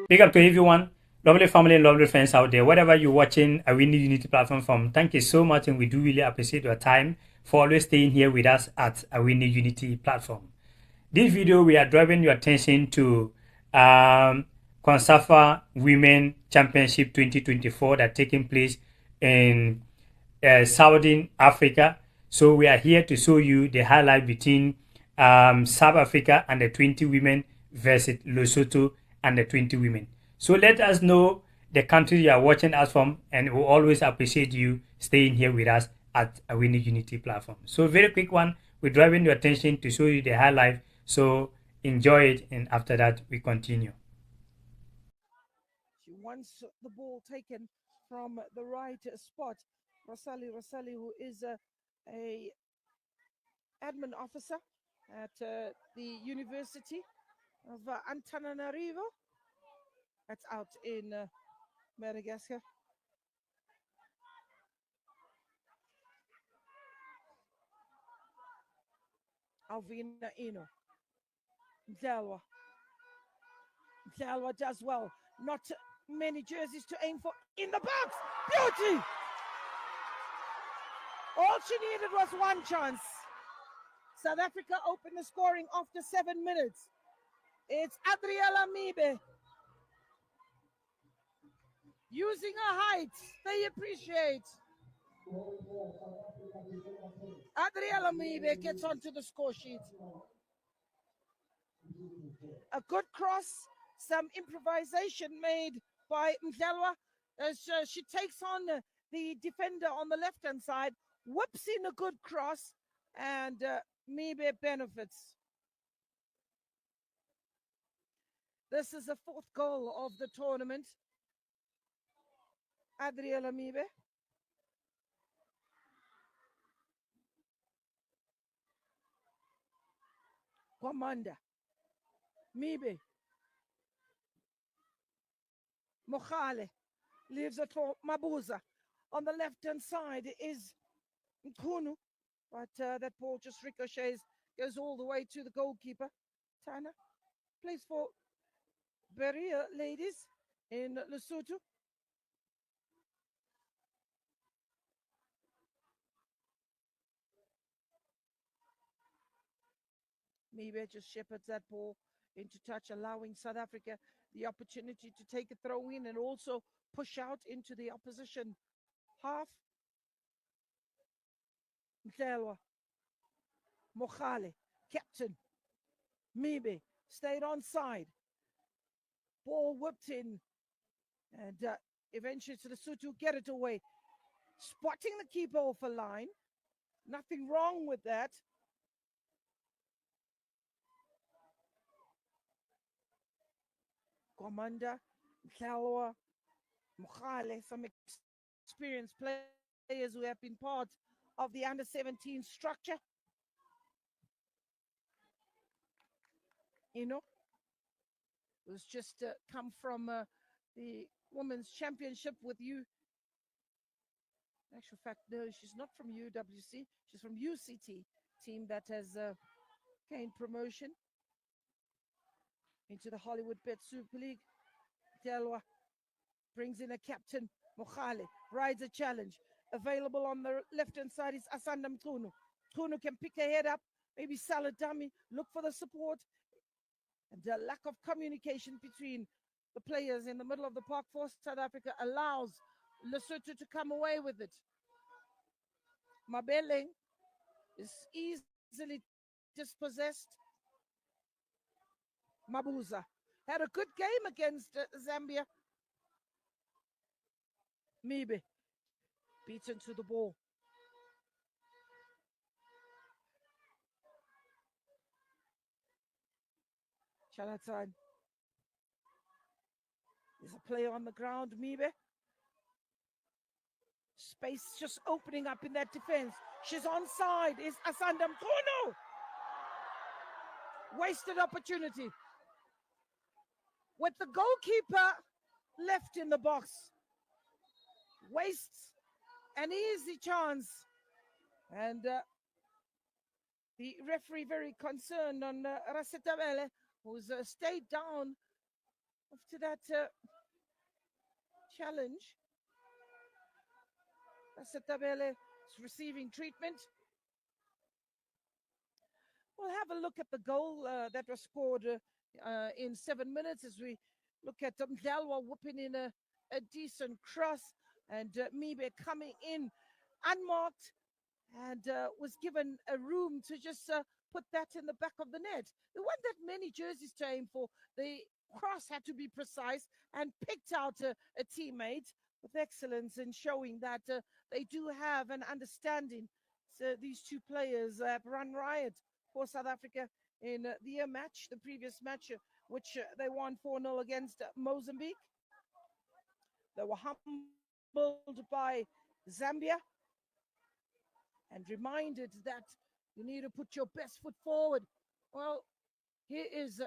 Big up to everyone, lovely family and lovely friends out there, wherever you're watching Awini Unity platform from. Thank you so much, and we do really appreciate your time for always staying here with us at Awini Unity platform. This video, we are driving your attention to Goals-Cosafa Women Championship 2024 that taking place in Southern Africa. So we are here to show you the highlight between South Africa and the 20 women versus Lesotho and the 20 women. So let us know the country you are watching us from, and we'll always appreciate you staying here with us at Awini Unity platform. So very quick one, we're driving your attention to show you the highlight. So enjoy it, and after that we continue. She wants the ball taken from the right spot. Rosali, who is a admin officer at the University of Antananarivo. That's out in Madagascar. Alvina Ino. Mdlalwa. Mdlalwa does well. Not many jerseys to aim for in the box. Beauty! All she needed was one chance. South Africa opened the scoring after 7 minutes. It's Adriela Mibe. Using her height, they appreciate. Adriela Mibe gets onto the score sheet. A good cross, some improvisation made by Mdlalwa as she takes on the defender on the left-hand side, whips in a good cross, and Mibe benefits. This is the fourth goal of the tournament. Adriela Mibe. Commander. Mibe. Mokhale leaves it for Mabuza. On the left-hand side is Nkunu, but that ball just ricochets, goes all the way to the goalkeeper. Tana plays for Beria ladies in Lesotho. Mibe just shepherds that ball into touch, allowing South Africa the opportunity to take a throw in and also push out into the opposition half. Mdlalwa. Mokhale, captain. Mibe stayed on side. Ball whipped in. And eventually to Lesotho get it away. Spotting the keeper off a line. Nothing wrong with that. Commander, Mdlalwa, Mokhale, some experienced players who have been part of the under-17 structure. You know, it was just come from the Women's Championship with you. In actual fact, no, she's not from UWC. She's from UCT, team that has gained promotion into the Hollywood Bet Super League. Delwa brings in a captain, Mokhale, rides a challenge. Available on the left-hand side is Asanda Mkunu. Mkunu can pick her head up, maybe Saladami, look for the support. And the lack of communication between the players in the middle of the park for South Africa allows Lesotho to come away with it. Mabele is easily dispossessed. Mabuza had a good game against Zambia. Mibe beaten to the ball. Chalatan. There's a player on the ground, Mibe. Space just opening up in that defense. She's onside. Is Asanda Mkunu. Wasted opportunity. With the goalkeeper left in the box. Wastes an easy chance. And the referee very concerned on Rasetabele, who's stayed down After that challenge, Setabele is receiving treatment. We'll have a look at the goal that was scored in 7 minutes as we look at Mdlalwa whooping in a decent cross and Mibe coming in unmarked and was given a room to just put that in the back of the net. There weren't that many jerseys to aim for. The cross had to be precise and picked out a teammate with excellence in showing that they do have an understanding. So these two players have run riot for South Africa in the match, the previous match, which they won 4-0 against Mozambique. They were humbled by Zambia and reminded that you need to put your best foot forward. Well, here is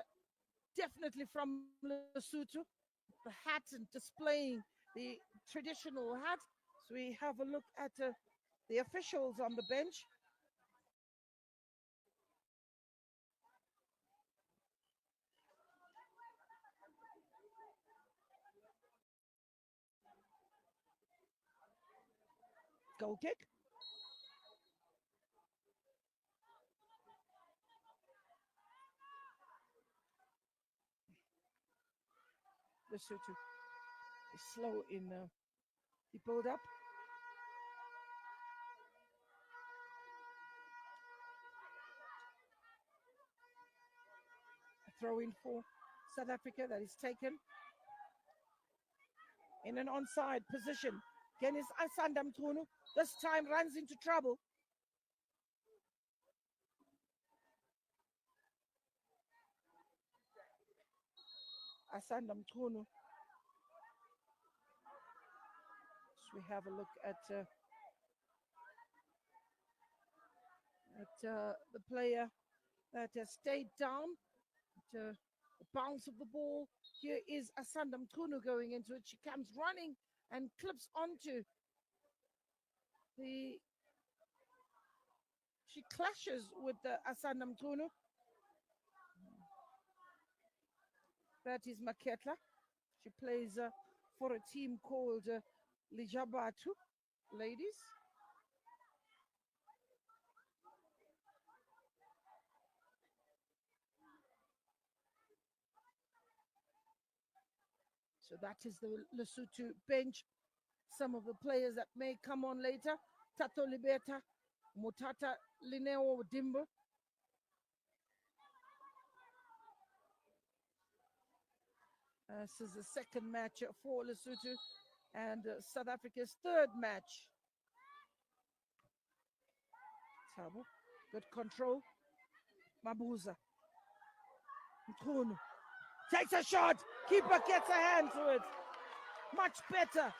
definitely from Lesotho, the hat and displaying the traditional hat. So we have a look at the officials on the bench. Goal kick. Lesotho is slow in the build up. A throw in for South Africa that is taken in an onside position. Again is Asanda Mtunu. This time runs into trouble. Asanda Mtunu. So we have a look at the player that has stayed down. The bounce of the ball. Here is Asanda Mtunu going into it. She comes running and clips onto the. She clashes with Asanda Mtunu. That is Maketla. She plays for a team called Lijabatu Ladies. So that is the Lesotho bench. Some of the players that may come on later. Tato Libeta, Mutata Lineo Dimbo. This is the second match for Lesotho and South Africa's third match. Tabo, good control. Mabuza. Nkunu takes a shot. Keeper gets a hand to it. Much better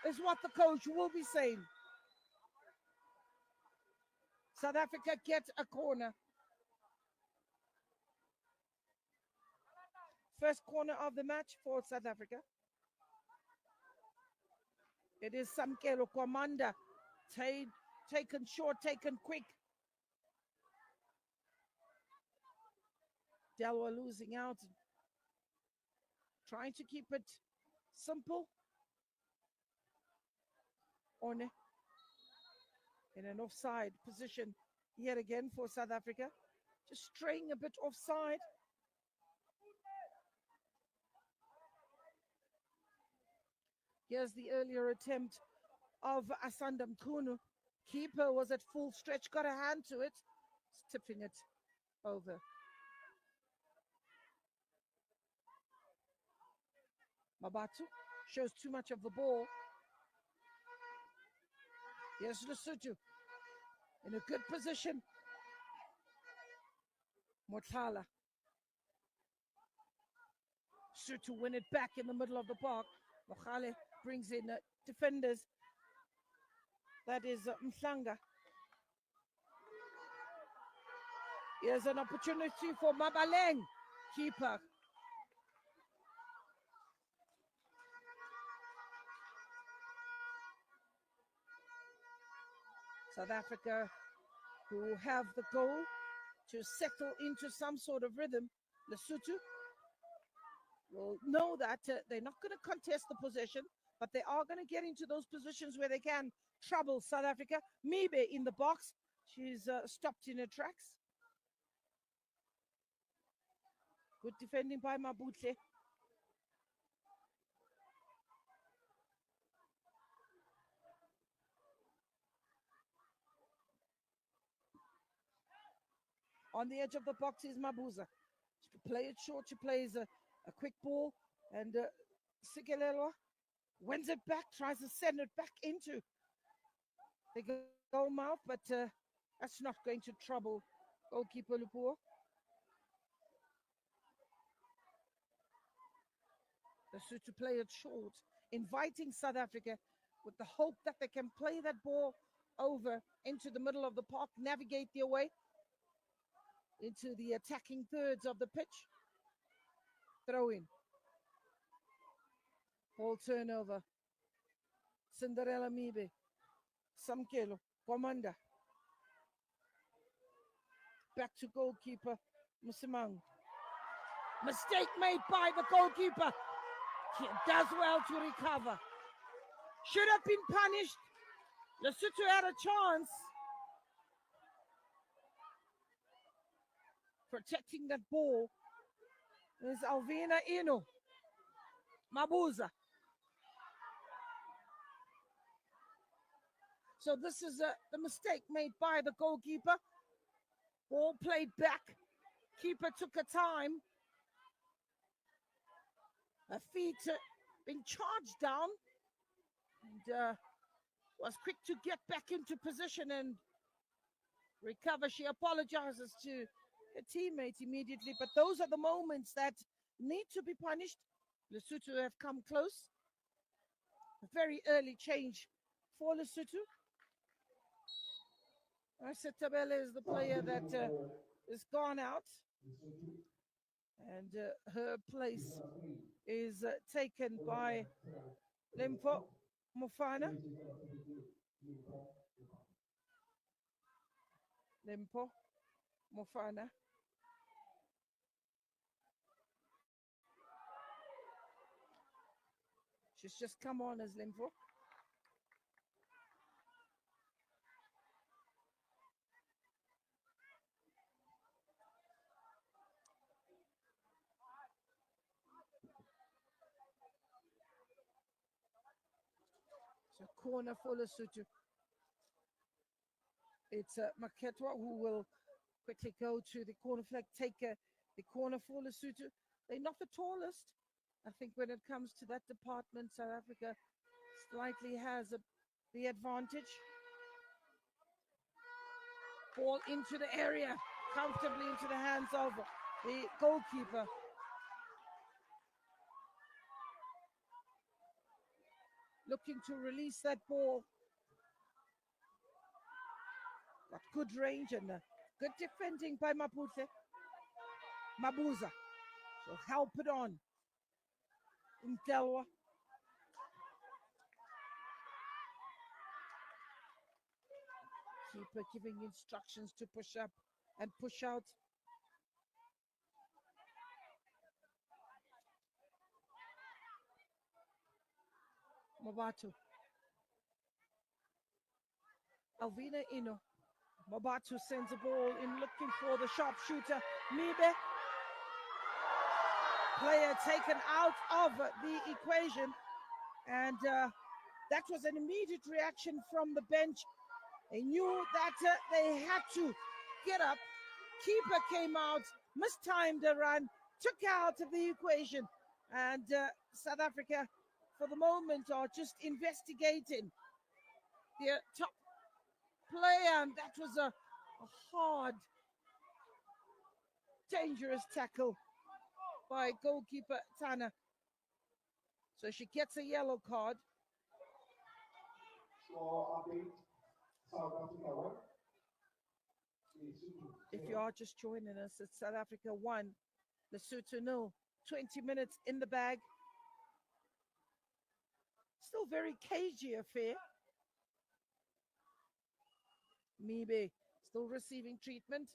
is what the coach will be saying. South Africa gets a corner. First corner of the match for South Africa. It is Samkelo Kwamanda. Taken short, taken quick. Delwa losing out. Trying to keep it simple. One in an offside position yet again for South Africa. Just straying a bit offside. Here's the earlier attempt of Asanda Mkunu. Keeper was at full stretch, got a hand to it, tipping it over. Mabatu shows too much of the ball. Here's Lesotho in a good position. Motala. To win it back in the middle of the park. Mokhale brings in defenders. That is Mhlanga. Here's an opportunity for Mabaleng. Keeper. South Africa who have the goal to settle into some sort of rhythm. Lesotho will know that they're not going to contest the possession, but they are going to get into those positions where they can trouble South Africa. Mibe in the box. She's stopped in her tracks. Good defending by Mabutle. On the edge of the box is Mabuza. She can play it short. She plays a quick ball. And Sikelelwa wins it back, tries to send it back into the goal mouth, but that's not going to trouble goalkeeper Lupuo. To play it short, inviting South Africa with the hope that they can play that ball over into the middle of the park, navigate their way into the attacking thirds of the pitch. Throw in. Ball turnover. Cinderella Mibe. Samkelo. Komanda. Back to goalkeeper Musimang. Mistake made by the goalkeeper. He does well to recover. Should have been punished. Lesotho had a chance. Protecting that ball is Alvina Ino. Mabuza. So this is the mistake made by the goalkeeper. Ball played back. Keeper took a time. Her feet being charged down. And was quick to get back into position and recover. She apologizes to her teammates immediately. But those are the moments that need to be punished. Lesotho have come close. A very early change for Lesotho. Setabele is the player that is gone out. And her place is taken by Lempo Mofana. Lempo Mofana. She's just come on as Lempo. So corner for Lesotho. It's Maketwa who will quickly go to the corner flag, take the corner for Lesotho. They're not the tallest. I think when it comes to that department, South Africa slightly has the advantage. Ball into the area, comfortably into the hands of the goalkeeper. Looking to release that ball. Got good range and good defending by Mabuza. So help it on. Intelwa. Keeper giving instructions to push up and push out. Mobatu. Alvina Ino. Mobatu sends a ball in looking for the sharpshooter. Mibe. Player taken out of the equation. And that was an immediate reaction from the bench. They knew that they had to get up. Keeper came out, mistimed the run, took out of the equation. And South Africa, for the moment, are just investigating their top player. And that was a hard, dangerous tackle by goalkeeper Tana. So she gets a yellow card. If you are just joining us, it's South Africa 1, Lesotho 0. 20 minutes in the bag. Still very cagey affair. Mibe still receiving treatment.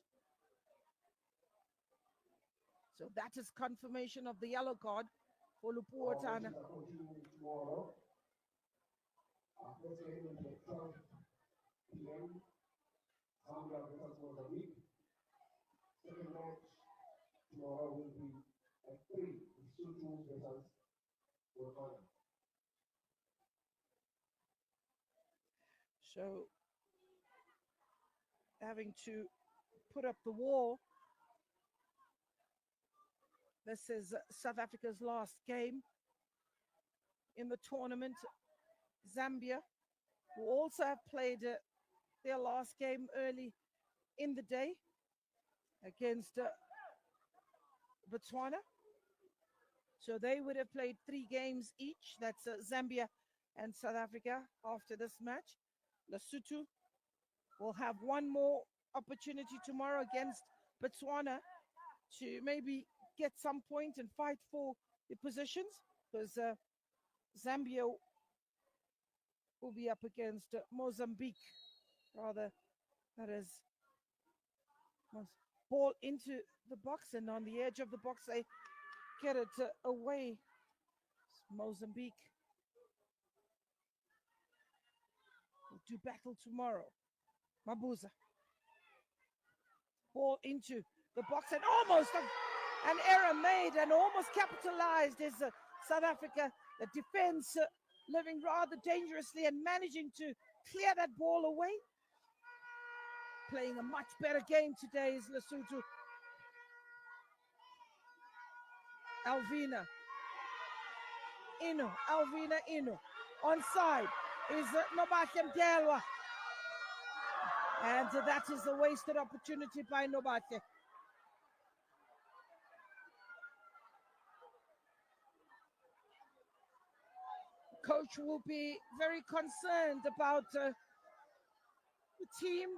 So that is confirmation of the yellow card. Olupuotana. So having to put up the wall. This is South Africa's last game in the tournament. Zambia, who also have played their last game early in the day against Botswana. So they would have played 3 games each. That's Zambia and South Africa after this match. Lesotho will have one more opportunity tomorrow against Botswana to maybe get some point and fight for the positions, because Zambia will be up against Mozambique. Rather, that is ball into the box, and on the edge of the box they get it away. Mozambique will do battle tomorrow. Mabuza. Ball into the box, and almost an error made and almost capitalized is South Africa. The defense living rather dangerously and managing to clear that ball away. Playing a much better game today is Lesotho. Alvina Inu. Onside is Nobake Mdelwa. And that is a wasted opportunity by Nobake. Coach will be very concerned about the team.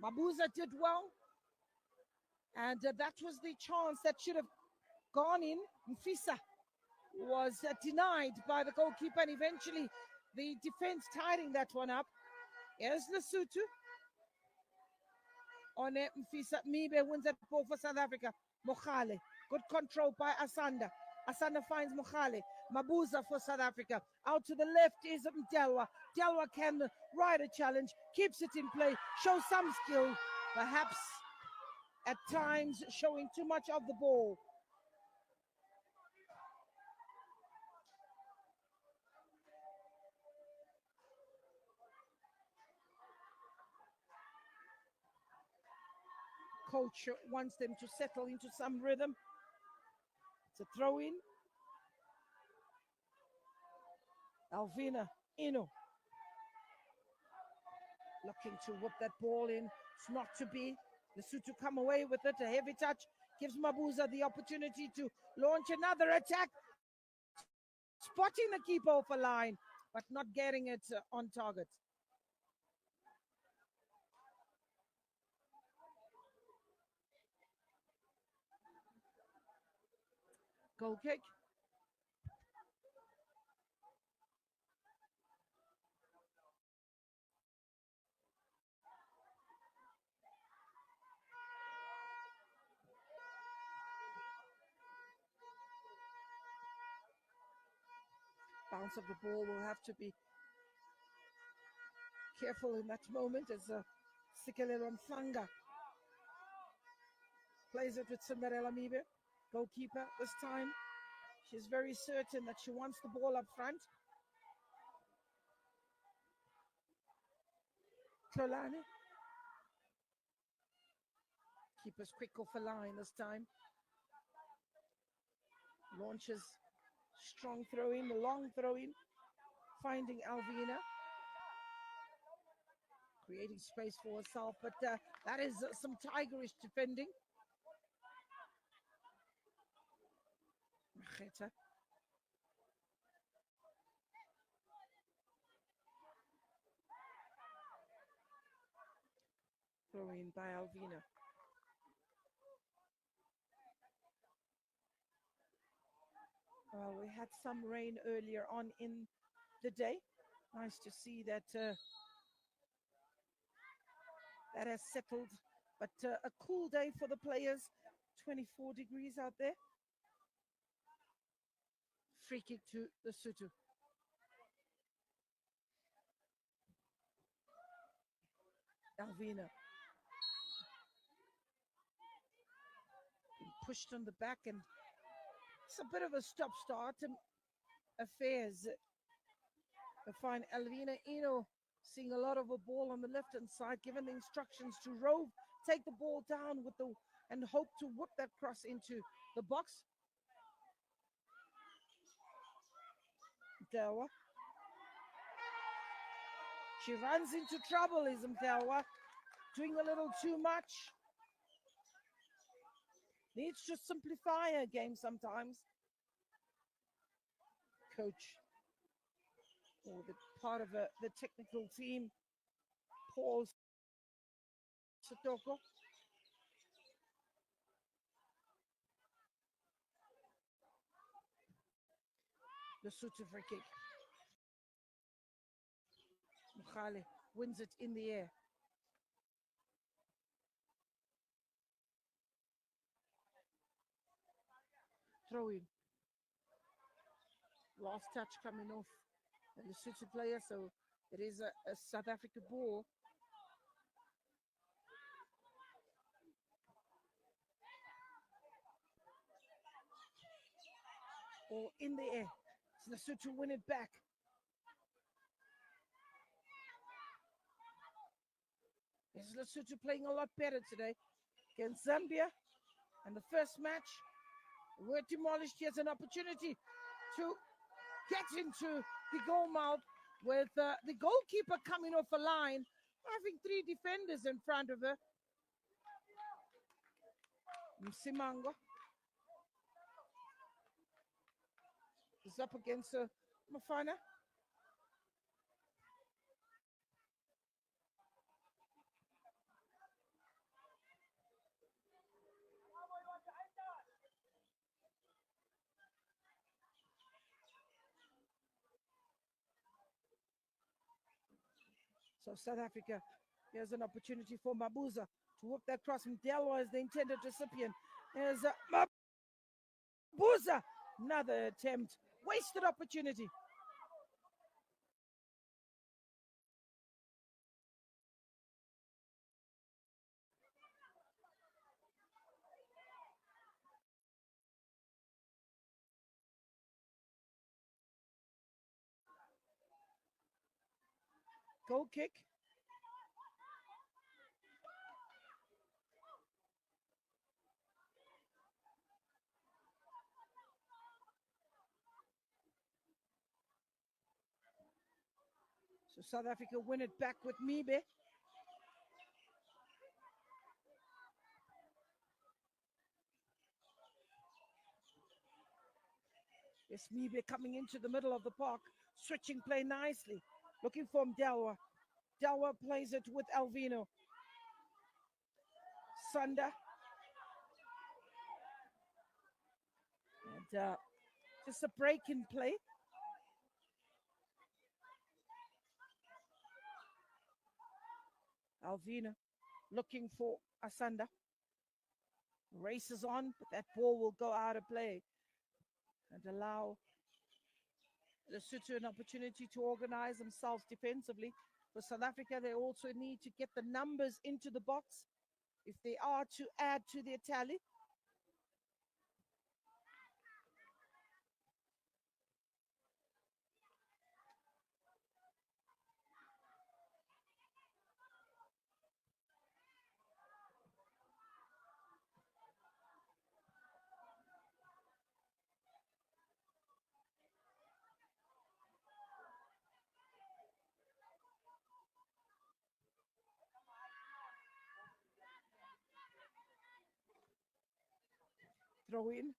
Mabuza did well. And that was the chance that should have gone in. Mfisa was denied by the goalkeeper, and eventually the defense tidying that one up. Here's Lesotho. On Mfisa, Mibe wins that ball for South Africa. Mokhale, good control by Asanda. Asanda finds Mokhale. Mabuza for South Africa. Out to the left is Mdelwa. Mdelwa can ride a challenge, keeps it in play, shows some skill, perhaps at times showing too much of the ball. Coach wants them to settle into some rhythm. It's a throw in. Alvina Inu looking to whip that ball in. It's not to be. Lesotho come away with it. A heavy touch gives Mabuza the opportunity to launch another attack. Spotting the keeper off a line, but not getting it on target. Goal kick. Bounce of the ball will have to be careful in that moment as Sikelelo Mfanga plays it with Cinderella Mibe, goalkeeper this time. She's very certain that she wants the ball up front. Tolani. Keeper's quick off a line this time. Launches, strong throw in, long throw in. Finding Alvina. Creating space for herself, but that is some tigerish defending. Mageta. Throw in by Alvina. Well, we had some rain earlier on in the day. Nice to see that that has settled, but a cool day for the players. 24 degrees out there. Free kick to Lesotho. Alvina pushed on the back, and it's a bit of a stop-start affairs. I find Alvina Eno seeing a lot of a ball on the left-hand side, given the instructions to rove, take the ball down with the and hope to whip that cross into the box. Mtawa. She runs into trouble, is Mtawa. Doing a little too much. Needs to simplify a game sometimes. Coach, or the part of the technical team, Paul Sotoko. Lesotho free kick. Mukhale wins it in the air. Throw in. Last touch coming off the Lesotho player, so it is a South Africa ball. Ball in the air. Lesotho win it back. Is Lesotho playing a lot better today against Zambia? And the first match, we're demolished. Here's an opportunity to get into the goal mouth with the goalkeeper coming off a line, having three defenders in front of her. Msimango is up against Mafana. So South Africa, here's an opportunity for Mabuza to whoop that cross from Delwa as the intended recipient. Here's Mabuza, another attempt, wasted opportunity. Goal kick. So South Africa win it back with Mibe. It's Mibe coming into the middle of the park, switching play nicely, looking for Mdelwa. Delwa plays it with Alvino. Sunda. And just a break in play. Alvina looking for Asanda. Races on, but that ball will go out of play and allow Lesotho an opportunity to organize themselves defensively. For South Africa, they also need to get the numbers into the box if they are to add to their tally. Throw in.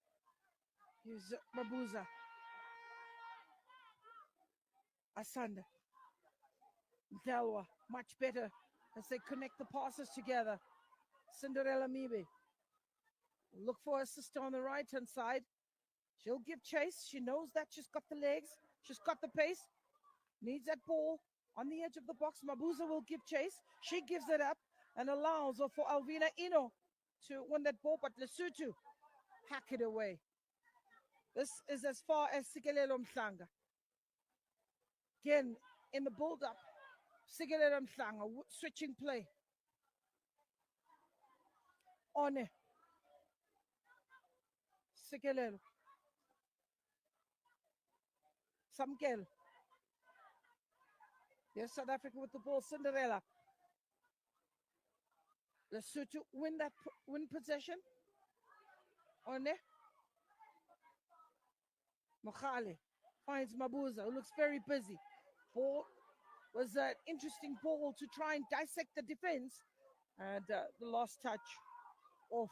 Here's Mabuza. Asanda. Delwa, much better as they connect the passes together. Cinderella Mibe. Look for a sister on the right-hand side. She'll give chase. She knows that she's got the legs. She's got the pace. Needs that ball on the edge of the box. Mabuza will give chase. She gives it up and allows for Alvina Ino to win that ball, but Lesotho hack it away. This is as far as Sikelelo Mhlanga. Again, in the build-up, Sikelelo Mhlanga switching play. On Sikelelo. Samkel. Yes, South Africa with the ball. Cinderella. Lesotho win possession. On Mokhale finds Mabuza, who looks very busy. Ball was an interesting ball to try and dissect the defense. And the last touch of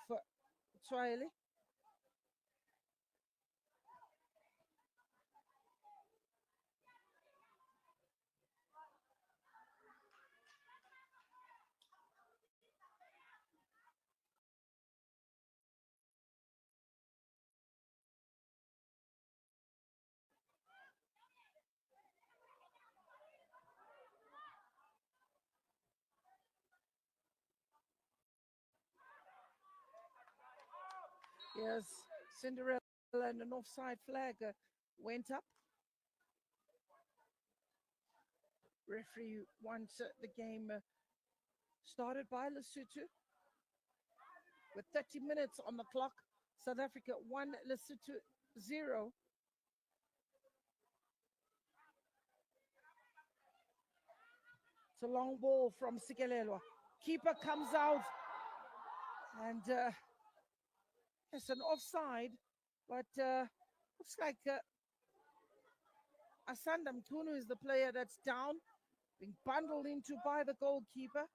Tswaili. Yes, Cinderella and an offside flag went up. Referee wants the game started by Lesotho with 30 minutes on the clock. South Africa 1, Lesotho 0. It's a long ball from Sikelelwa. Keeper comes out and it's an offside, but looks like Asanda Mkunu is the player that's down, being bundled into by the goalkeeper.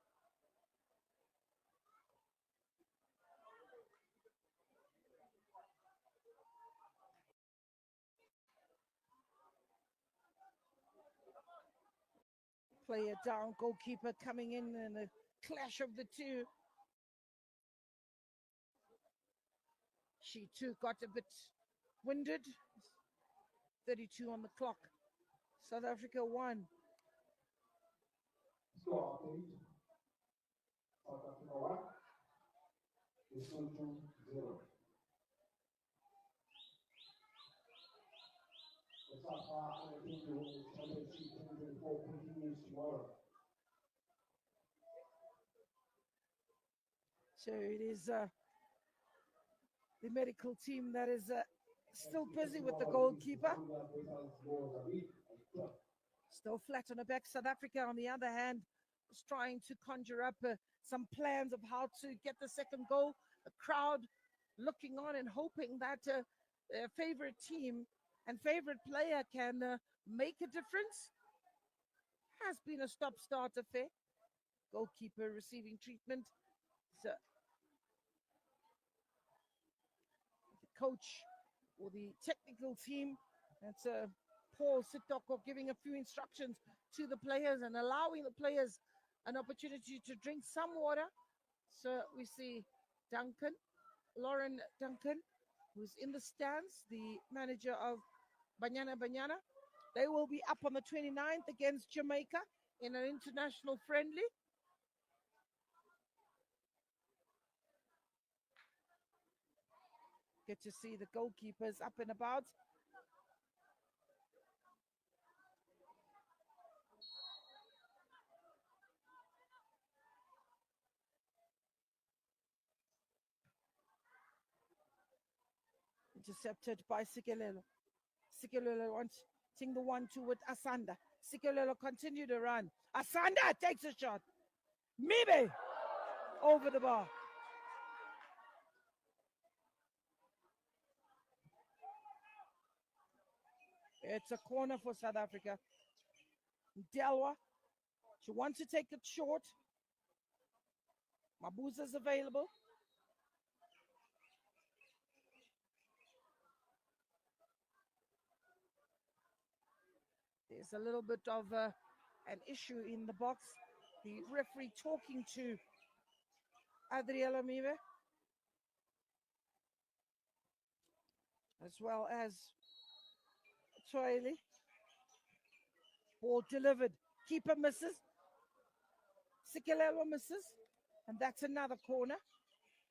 Player down, goalkeeper coming in and a clash of the two. She too got a bit winded. 32 on the clock. South Africa 1. Score update. South Africa 1. Lesotho 0. The Cosafa Under-20 Championship 2024 continues tomorrow. So it is the medical team that is still busy with the goalkeeper. Still flat on the back. South Africa, on the other hand, is trying to conjure up some plans of how to get the second goal. The crowd looking on and hoping that their favorite team and favorite player can make a difference. Has been a stop-start affair. Goalkeeper receiving treatment. So the coach or the technical team, that's Paul Sitoko, giving a few instructions to the players and allowing the players an opportunity to drink some water. So we see Lauren Duncan, who's in the stands, the manager of Banyana Banyana. They will be up on the 29th against Jamaica in an international friendly. Get to see the goalkeepers up and about. Intercepted by Sikelelo. Sikelelo wanting the 1-2 with Asanda. Sikelelo continue to run. Asanda takes a shot. Mibe over the bar. It's a corner for South Africa. Delwa, she wants to take it short. Mabuza's available. There's a little bit of an issue in the box. The referee talking to Adriela Mibe, as well as Tswaili. Ball delivered. Keeper misses. Sikelelo misses. And that's another corner.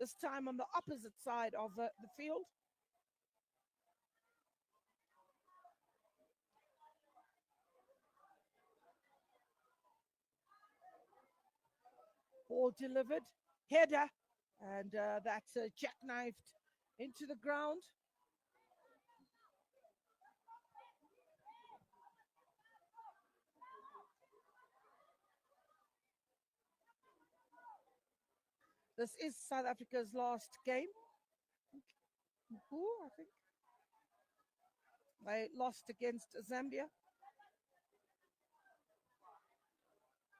This time on the opposite side of the field. Ball delivered, header, and that's jackknifed into the ground. This is South Africa's last game. Ooh, I think they lost against Zambia.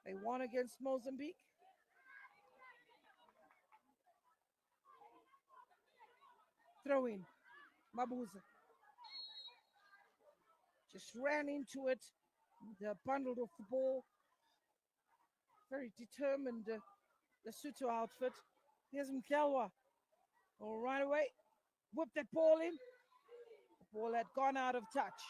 They won against Mozambique. Throw in. Mabuza just ran into it. Bundled off the ball. Very determined, the Lesotho outfit. Here's Mkelwa. All right away. Whipped that ball in. The ball had gone out of touch.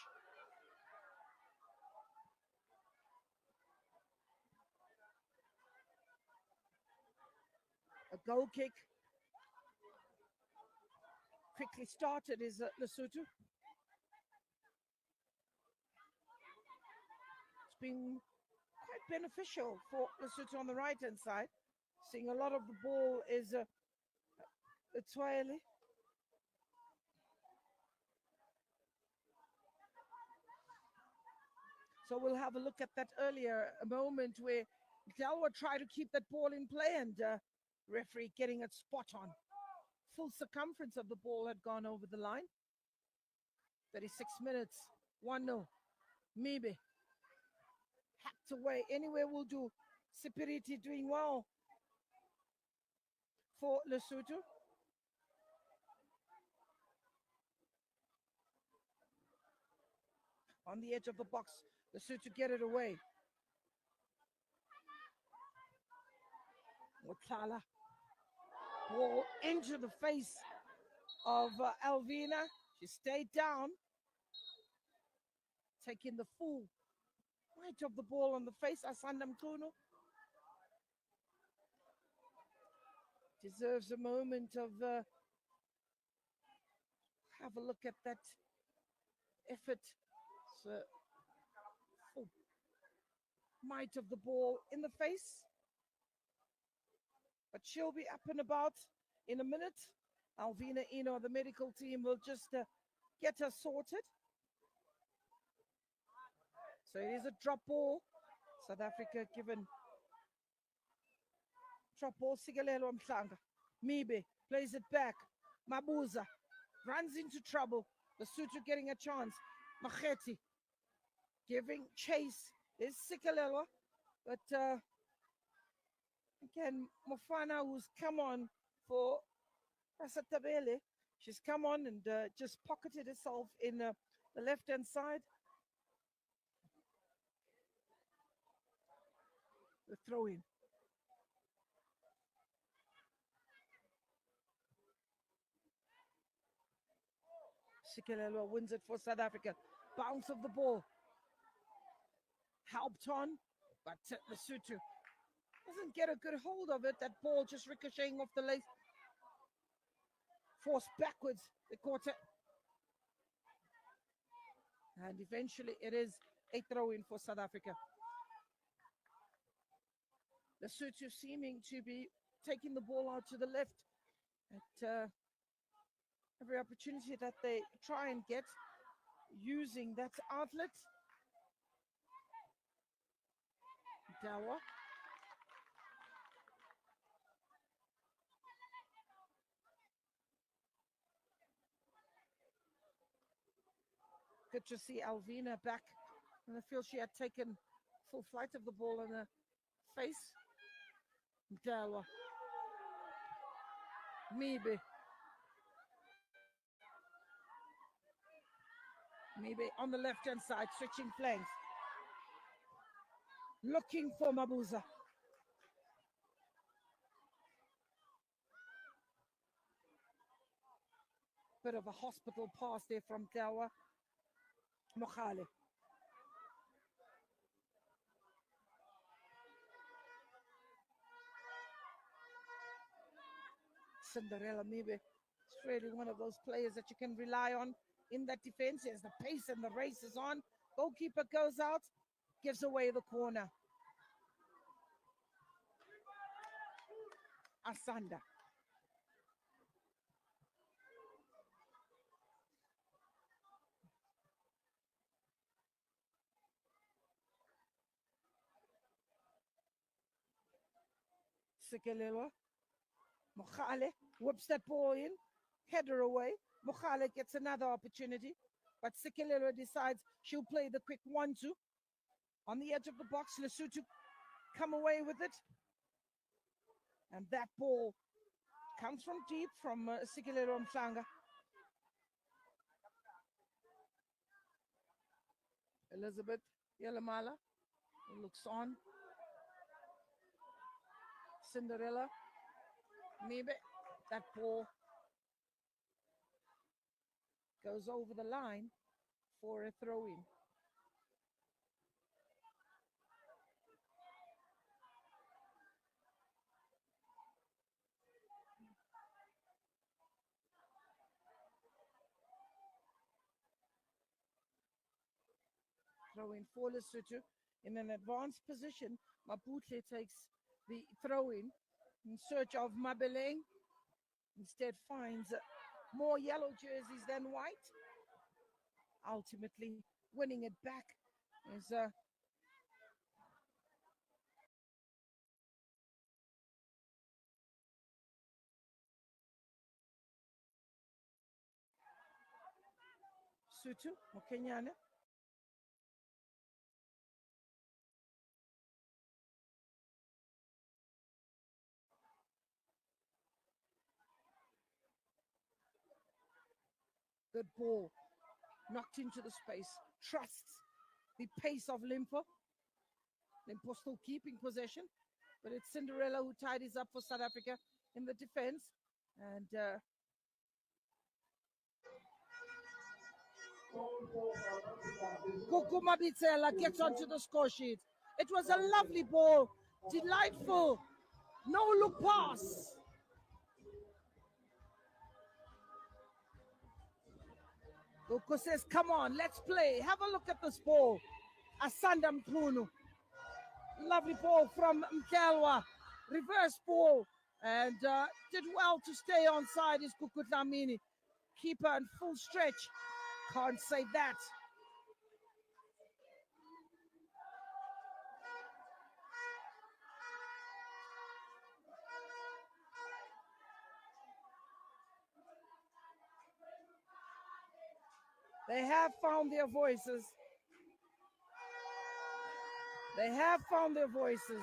A goal kick. Quickly started is Lesotho. It's been quite beneficial for Lesotho on the right hand side. Seeing a lot of the ball is Tswaeli. So we'll have a look at that earlier, a moment where Delwa tried to keep that ball in play and referee getting it spot on. Full circumference of the ball had gone over the line. 36 minutes, 1-0. Mibe. Hacked away. Anywhere will do. Sipiriti doing well for Lesotho. On the edge of the box, Lesotho get it away. Mutala. Ball into the face of Alvina. She stayed down. Taking the full weight of the ball on the face. Asanda Mkunu deserves a moment of have a look at that effort. So, full might of the ball in the face. But she'll be up and about in a minute. Alvina Eno, the medical team, will just get her sorted. So it is a drop ball. South Africa given drop ball. Sigalelo Mhlanga. Mibe plays it back. Mabuza runs into trouble. Lesotho getting a chance. Macheti giving chase. Is Sigalelo. But again, Mofana, who's come on for Rasatabele, she's come on and just pocketed herself in the left-hand side. The throw in. Sikelelo wins it for South Africa. Bounce of the ball. Helped on, but Lesotho doesn't get a good hold of it. That ball just ricocheting off the lace. Forced backwards. They caught it. And eventually it is a throw in for South Africa. Lesotho seeming to be taking the ball out to the left at every opportunity that they try and get, using that outlet. Dawa. Good to see Alvina back. And I feel she had taken full flight of the ball in her face. Dawa. Mibe. Mibe on the left-hand side, switching flanks. Looking for Mabuza. Bit of a hospital pass there from Dawa. Mokhale. Cinderella maybe. It's really one of those players that you can rely on in that defense as the pace and the race is on. Goalkeeper goes out, gives away the corner. Asanda. Sikelelwa. Mokhale whips that ball in, header away. Mokhale gets another opportunity, but Sikelelwa decides she'll play the quick 1-2 on the edge of the box. Lesotho come away with it, and that ball comes from deep from Sikelelwa Mhlanga. Elizabeth Yelamala looks on. Cinderella, maybe that ball goes over the line for a throw-in. Throw-in for Lesotho in an advanced position. Maputle takes the throw-in search of Mabeleng. Instead finds more yellow jerseys than white. Ultimately winning it back is Sutu Mokenyane. Good ball knocked into the space. Trusts the pace of Limpo. Limpo still keeping possession, but it's Cinderella who tidies up for South Africa in the defense. And Kuku Mabitsela gets onto the score sheet. It was a lovely ball, delightful, no look pass. Kuku says, come on, let's play. Have a look at this ball. Asanda Mkunu. Lovely ball from Mkelwa. Reverse ball. And did well to stay on side is Kuku Dlamini. Keeper in full stretch. Can't say that. They have found their voices. They have found their voices.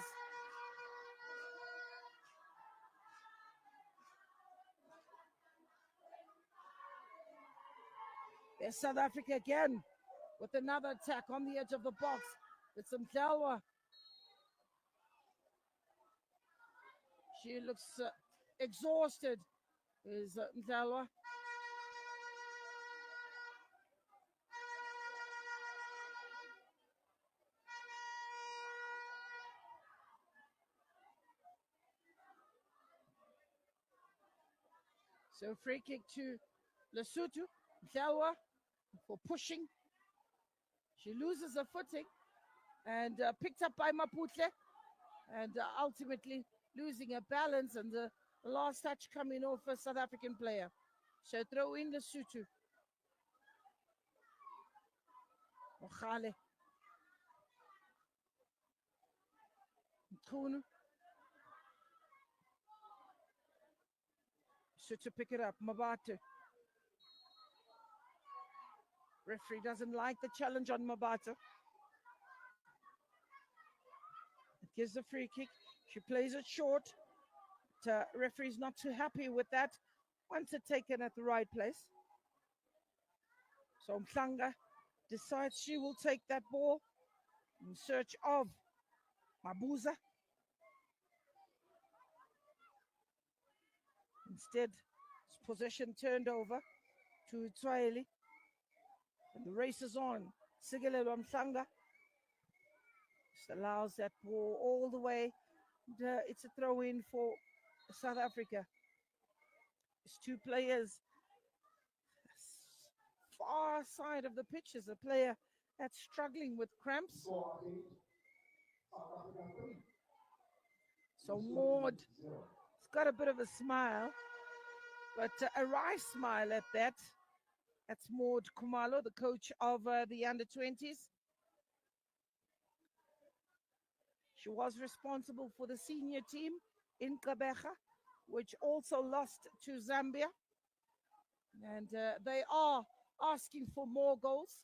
There's South Africa again with another attack on the edge of the box. It's Mkelwa. She looks exhausted. Is Mkelwa. So free kick to Lesotho. Mkelwa for pushing. She loses her footing and picked up by Maputle and ultimately losing her balance, and the last touch coming off a South African player. So throw in Lesotho. Mokhale. Mkhunu. So to pick it up, Mabate. Referee doesn't like the challenge on Mabata. It gives the free kick. She plays it short. But, referee's not too happy with that. Wants it taken at the right place. So Mhlanga decides she will take that ball in search of Mabuza. Instead, possession turned over to Tswaeli. And the race is on. Sigelelo Mhlanga just allows that ball all the way. And, it's a throw in for South Africa. It's two players far side of the pitch is a player that's struggling with cramps. So Maud is got a bit of a smile, but a wry smile at that. That's Maud Kumalo, the coach of the under-20s. She was responsible for the senior team in Kabeja, which also lost to Zambia. And they are asking for more goals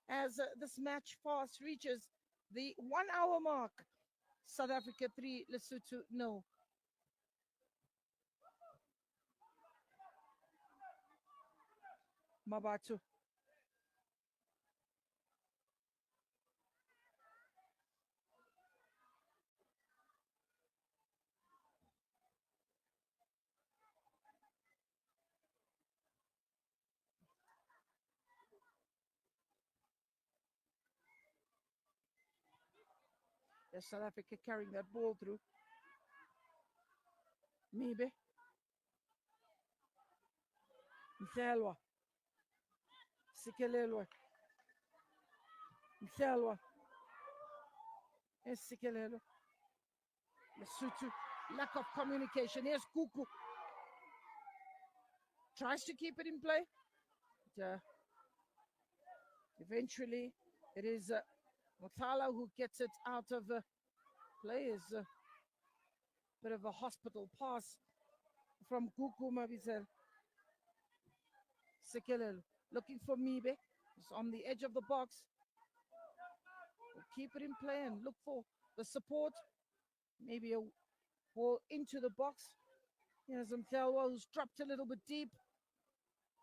as this match fast reaches the 1 hour mark. South Africa 3, Lesotho no. Mabatu. There's South Africa carrying that ball through. Mibe. Mthelwa. Sikelelwa. Mthelwa. Sikelelwa. Lesotho. Lack of communication. Here's Kuku. Tries to keep it in play. But, eventually, it is Mothala who gets it out of play. Is a bit of a hospital pass from Kuku Mabisel. Sikelelo looking for Mibe. He's on the edge of the box. We'll keep it in play and look for the support. Maybe a ball into the box. Here's Mthelwa who's dropped a little bit deep.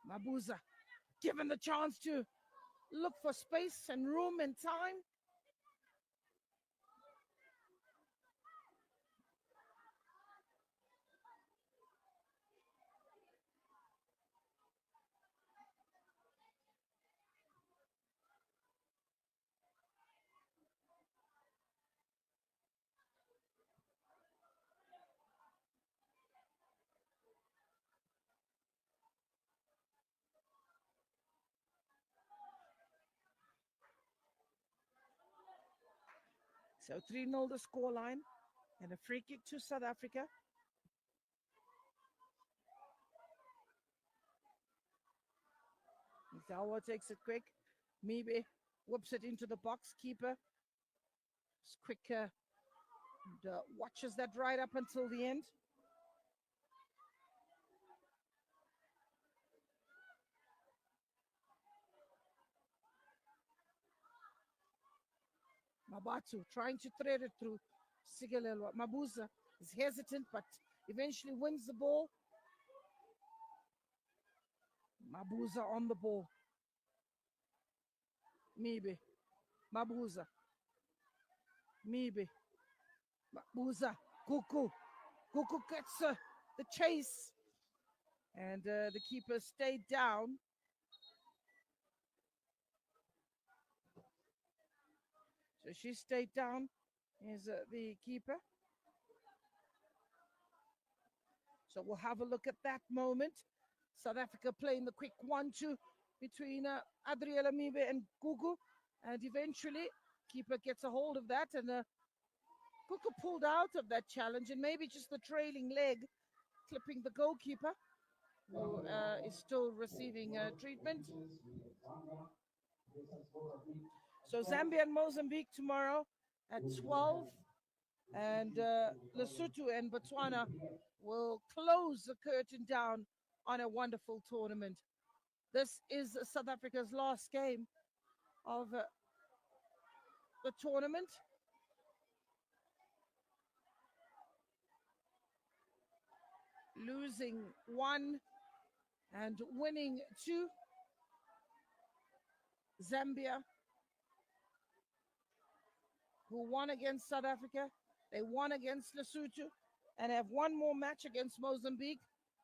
Mabuza given the chance to look for space and room and time. So 3-0 the scoreline and a free kick to South Africa. Zawa takes it quick. Mibe whips it into the box. Keeper is quick and watches that right up until the end. Mabatu trying to thread it through Sigelelwa. Mabuza is hesitant, but eventually wins the ball. Mabuza on the ball. Mibe. Mabuza. Mibe. Mabuza. Kuku. Kuku gets the chase. And the keeper stayed down. So she stayed down. Is the keeper. So we'll have a look at that moment. South Africa playing the quick 1-2 between Adriela Mibe and Gugu. And eventually, keeper gets a hold of that. And Gugu pulled out of that challenge. And maybe just the trailing leg clipping the goalkeeper, who is still receiving treatment. So Zambia and Mozambique tomorrow at 12. And Lesotho and Botswana will close the curtain down on a wonderful tournament. This is South Africa's last game of the tournament. Losing 1 and winning 2. Zambia, who won against South Africa, they won against Lesotho, and have one more match against Mozambique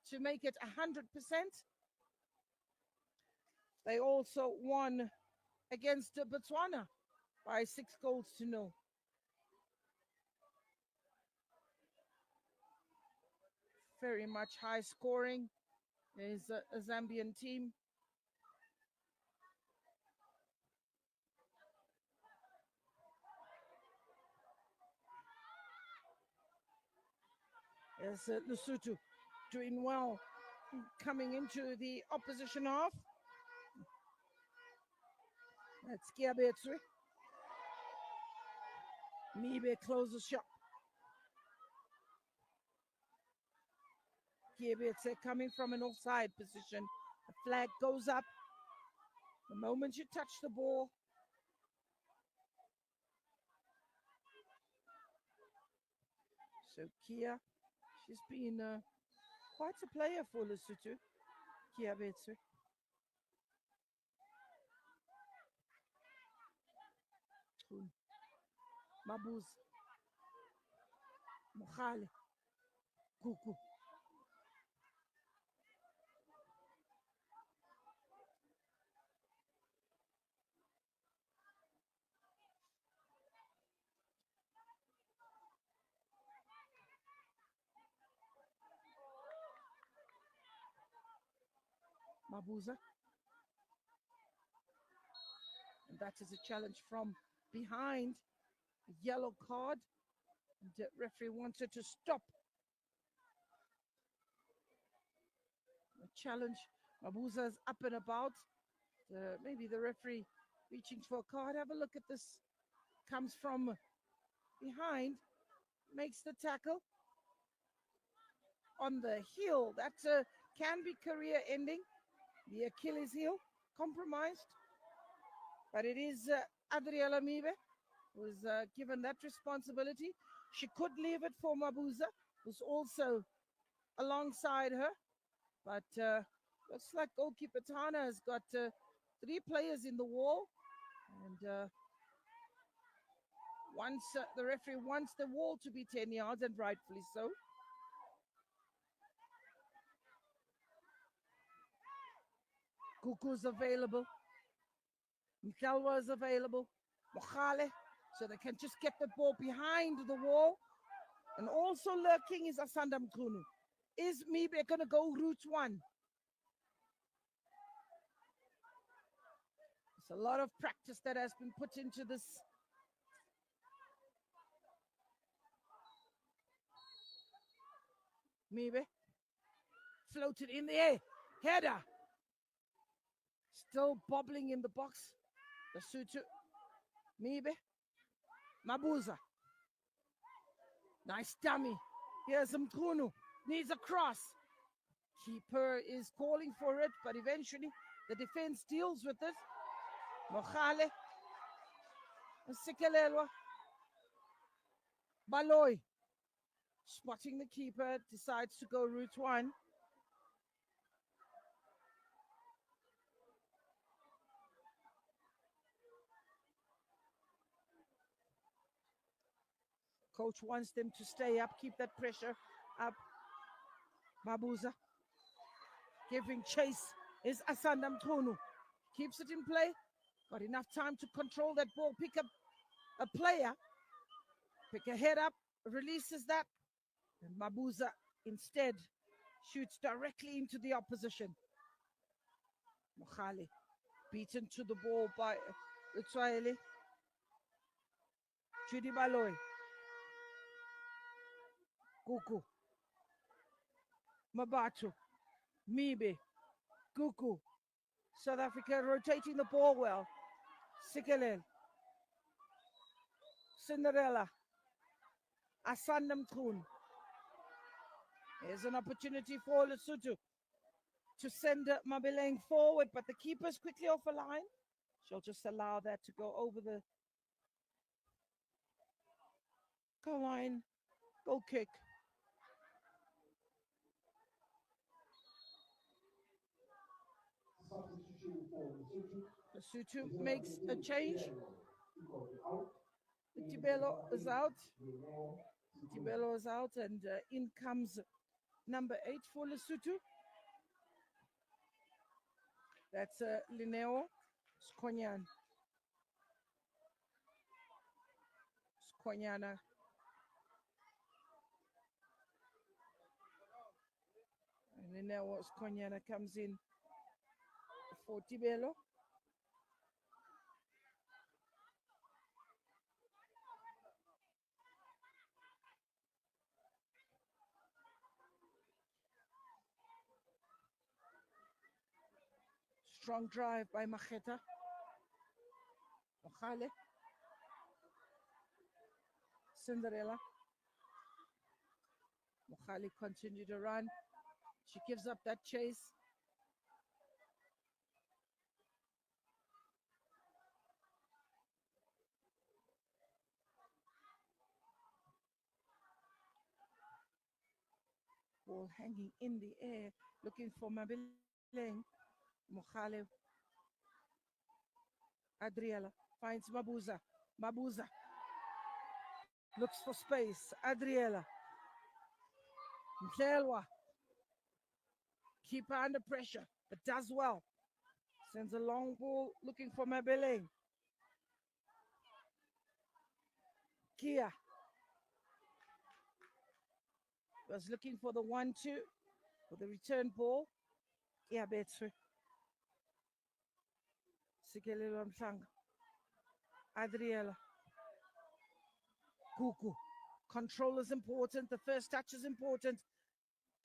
to make it 100%. They also won against Botswana by 6-0. Very much high scoring. There's a Zambian team. Yes, Lesotho doing well coming into the opposition half. That's Kiabetswe. Mibe closes shop. Kiabetswe coming from an offside position. The flag goes up. The moment you touch the ball, so Kia, she's been quite a player for Lesotho. Kiabetswe. Mabuz. Mohale. Kuku. Mabuza. And that is a challenge from behind. A yellow card. The referee wanted to stop the challenge. Mabuza is up and about. Maybe the referee reaching for a card. Have a look at this. Comes from behind. Makes the tackle on the heel. That can be career ending. The Achilles heel compromised. But it is Adriela Mibe was given that responsibility. She could leave it for Mabuza, who's also alongside her. But looks like goalkeeper Tana has got 3 players in the wall. And once the referee wants the wall to be 10 yards, and rightfully so. Kuku's available. Mkalwa is available. Mohale, so they can just get the ball behind the wall. And also lurking is Asanda Mkunu. Is Mibe going to go route 1? There's a lot of practice that has been put into this. Mibe floated in the air. Header. Still bobbling in the box. The Lesotho. Mibe. Mabuza. Nice dummy. Here's Mkunu. Needs a cross. Keeper is calling for it, but eventually the defense deals with it. Mohale. Sikelelwa. Baloy. Spotting the keeper, decides to go route 1. Coach wants them to stay up, keep that pressure up. Mabuza giving chase is Asanda Mkunu. Keeps it in play. Got enough time to control that ball, pick up a player, pick a head up, releases that. And Mabuza instead shoots directly into the opposition. Mohale beaten to the ball by Utswaeli. Judy Baloy. Kuku. Mabatu. Mibe. Kuku. South Africa rotating the ball well. Sikelel. Cinderella. Asanda Mkunu. There's an opportunity for Lesotho to send Mabeleng forward, but the keeper's quickly off a line. She'll just allow that to go over the goal line. Goal kick. Substitution for Lesotho. Lesotho makes a change. Tibelo is out. Tibelo is out, and in comes number 8 for Lesotho. That's Lineo Skonyana. Skonyana. And Lineo Skonyana comes in for Tibelo. Strong drive by Macheta. Mokhale. Cinderella. Mokhale continued to run. She gives up that chase. Ball hanging in the air, looking for Mabileng. Mokhale. Adriela finds Mabuza. Mabuza looks for space. Adriela. Mhlelwa. Keep her under pressure, but does well. Sends a long ball looking for Mabileng. Kia was looking for the 1-2 for the return ball. Kia Betswe. Sikelelo Mhlanga. Adriela. Kuku. Control is important. The first touch is important.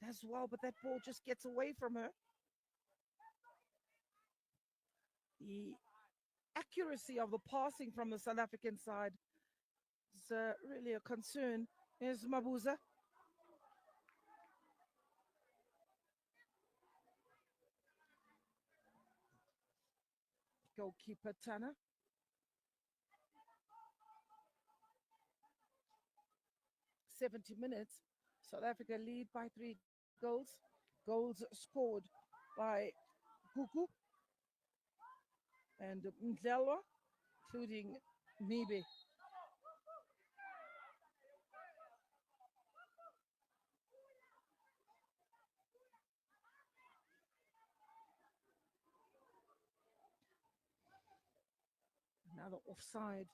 Does well, but that ball just gets away from her. The accuracy of the passing from the South African side is really a concern. Here's Mabuza. Goalkeeper Tana. .70 South Africa lead by 3 goals. Goals scored by Kuku and Mdlelwa, including Mibe. Another offside.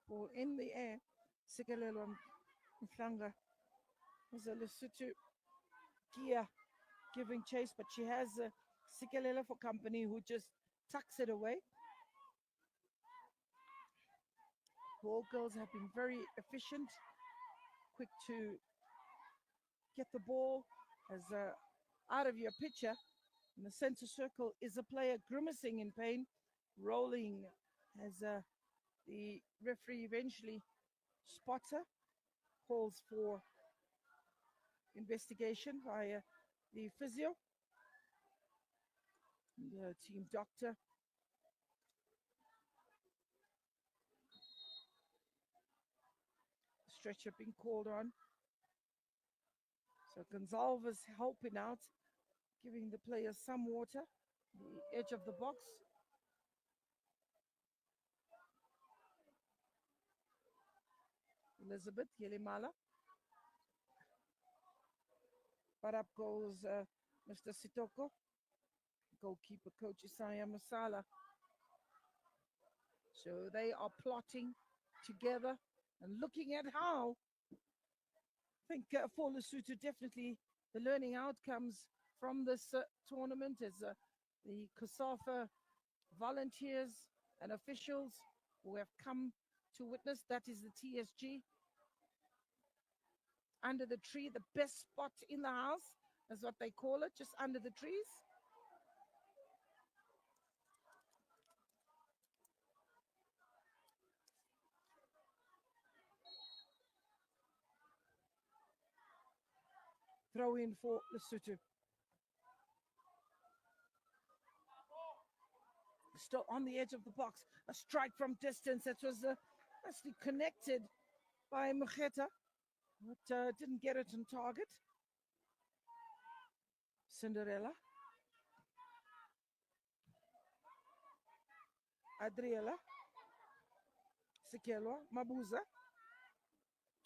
Ball in the air. Sikelelo Mhlanga. There's a Lesotho Kia giving chase, but she has Sikelelo for company who just tucks it away. Ball girls have been very efficient, quick to get the ball as out of your picture. In the center circle is a player grimacing in pain, rolling as the referee eventually spots her, calls for investigation by the physio, the team doctor. Stretcher being called on. So Gonzalez helping out, giving the players some water, the edge of the box. Elizabeth Yelimala. But up goes Mr. Sitoko. Goalkeeper coach Isaiah Masala. So they are plotting together and looking at how. I think for Lesotho, definitely the learning outcomes from this tournament is the Cosafa volunteers and officials who have come to witness. That is the TSG. Under the tree, the best spot in the house is what they call it, just under the trees. Throw in for Lesotho. Still on the edge of the box. A strike from distance that was actually connected by Macheta, but didn't get it on target. Cinderella. Adriela. Sikelwa. Mabuza.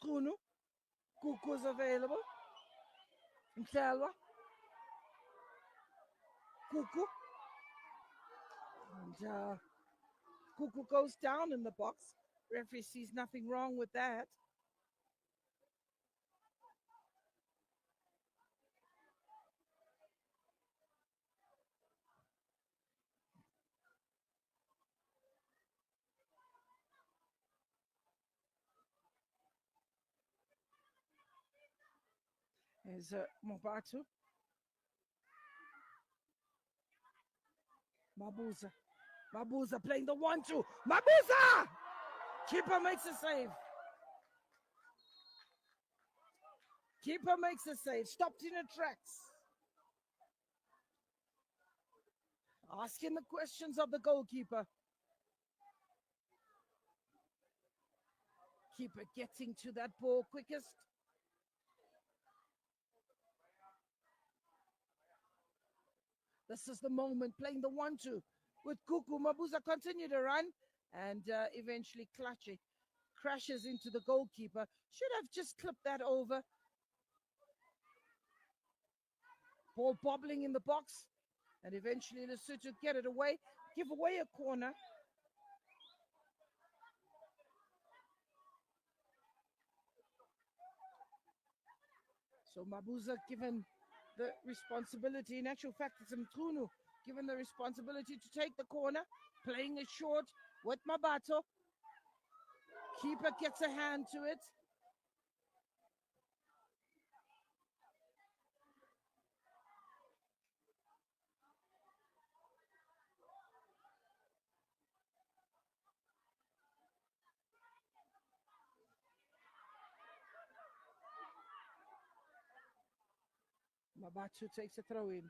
Kunu. Kuku's available. Mhlelwa. Kuku. And Kuku goes down in the box. Referee sees nothing wrong with that. Is Mobatu. Mabuza playing the 1-2. Mabuza! Keeper makes a save. Keeper makes a save. Stopped in her tracks. Asking the questions of the goalkeeper. Keeper getting to that ball quickest. This is the moment, playing the 1-2 with Kuku. Mabuza continue to run and eventually crashes into the goalkeeper. Should have just clipped that over. Ball bobbling in the box, and eventually Lesotho get it away, give away a corner. So Mabuza given the responsibility. In actual fact, it's Mtunu given the responsibility to take the corner, playing it short with Mabato. Keeper gets a hand to it. Mabatu takes a throw in.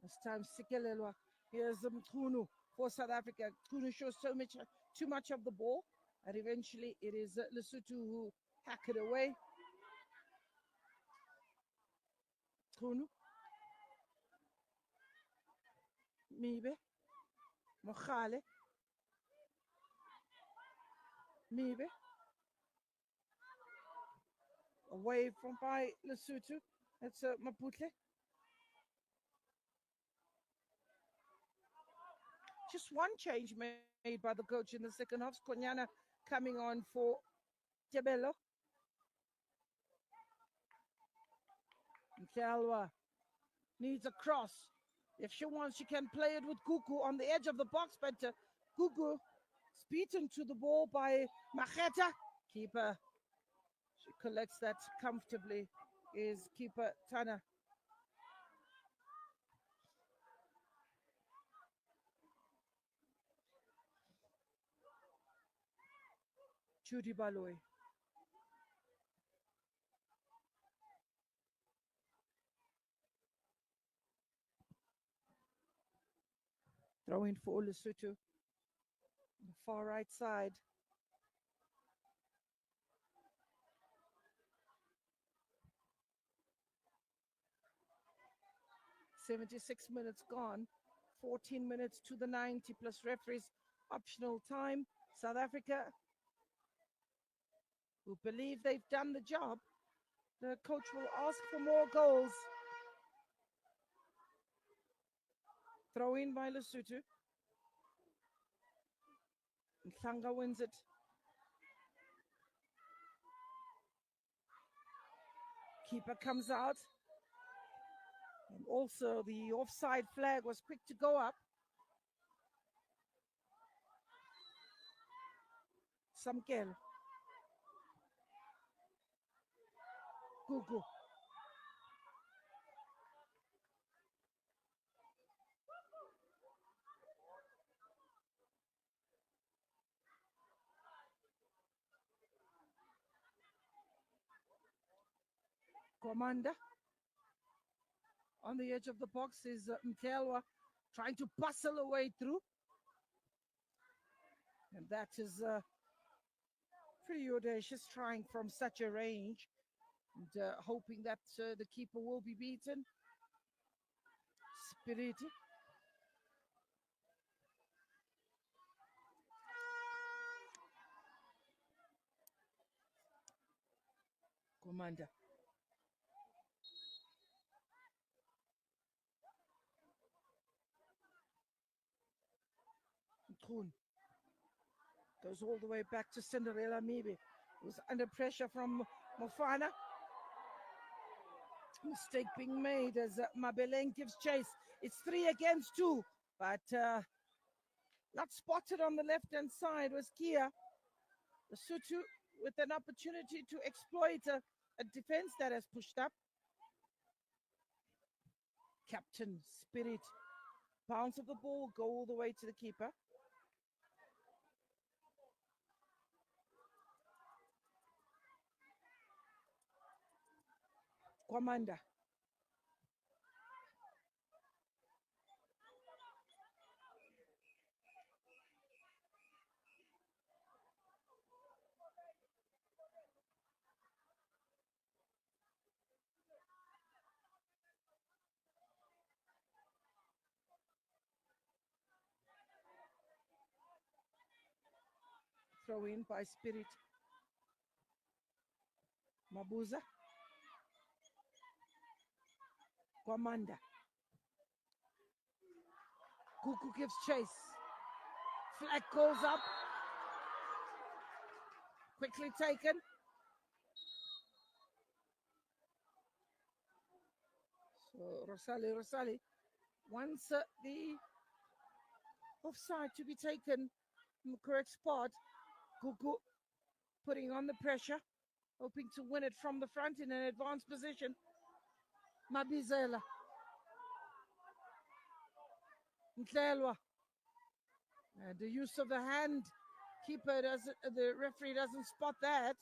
This time Sikelelwa. Here's Mtunu for South Africa. Mtunu shows too much of the ball, and eventually it is Lesotho who hack it away. Mtunu. Mibe. Mokhale. Mibe. Away from by Lesotho. That's Maputle. Just one change made by the coach in the second half. Konyana coming on for Tebello. Mkalwa needs a cross. If she wants, she can play it with Gugu on the edge of the box, but Gugu is beaten to the ball by Macheta. Keeper, she collects that comfortably, is keeper Tana. Judy Baloy. Throwing for Lesotho. The far right side. "76 minutes gone, 14 minutes to the 90 plus referees optional time. South Africa, who believe they've done the job, the coach will ask for more goals. Throw in by Lesotho. Nhlanga wins it. Keeper comes out. And also the offside flag was quick to go up. Samkel. Gugu. Commander. On the edge of the box is Mkelwa trying to bustle a way through. And that is pretty audacious, trying from such a range and hoping that the keeper will be beaten. Spiriti. Commander. Mkhun goes all the way back to Cinderella Mibi, who's under pressure from Mofana. Mistake being made as Mabeleng gives chase. It's 3 against 2, but not spotted on the left-hand side was Kia. Lesotho with an opportunity to exploit a defense that has pushed up. Captain Spirit. Bounce of the ball, go all the way to the keeper. Kwamanda. Throw in by Spirit. Mabuza. Kwamanda. Kuku gives chase. Flag goes up. Quickly taken. So Rosali wants the offside to be taken from the correct spot. Kuku putting on the pressure, hoping to win it from the front in an advanced position. Mabizela. Ntlelwa. And the use of the hand. Keeper doesn't, the referee doesn't spot that.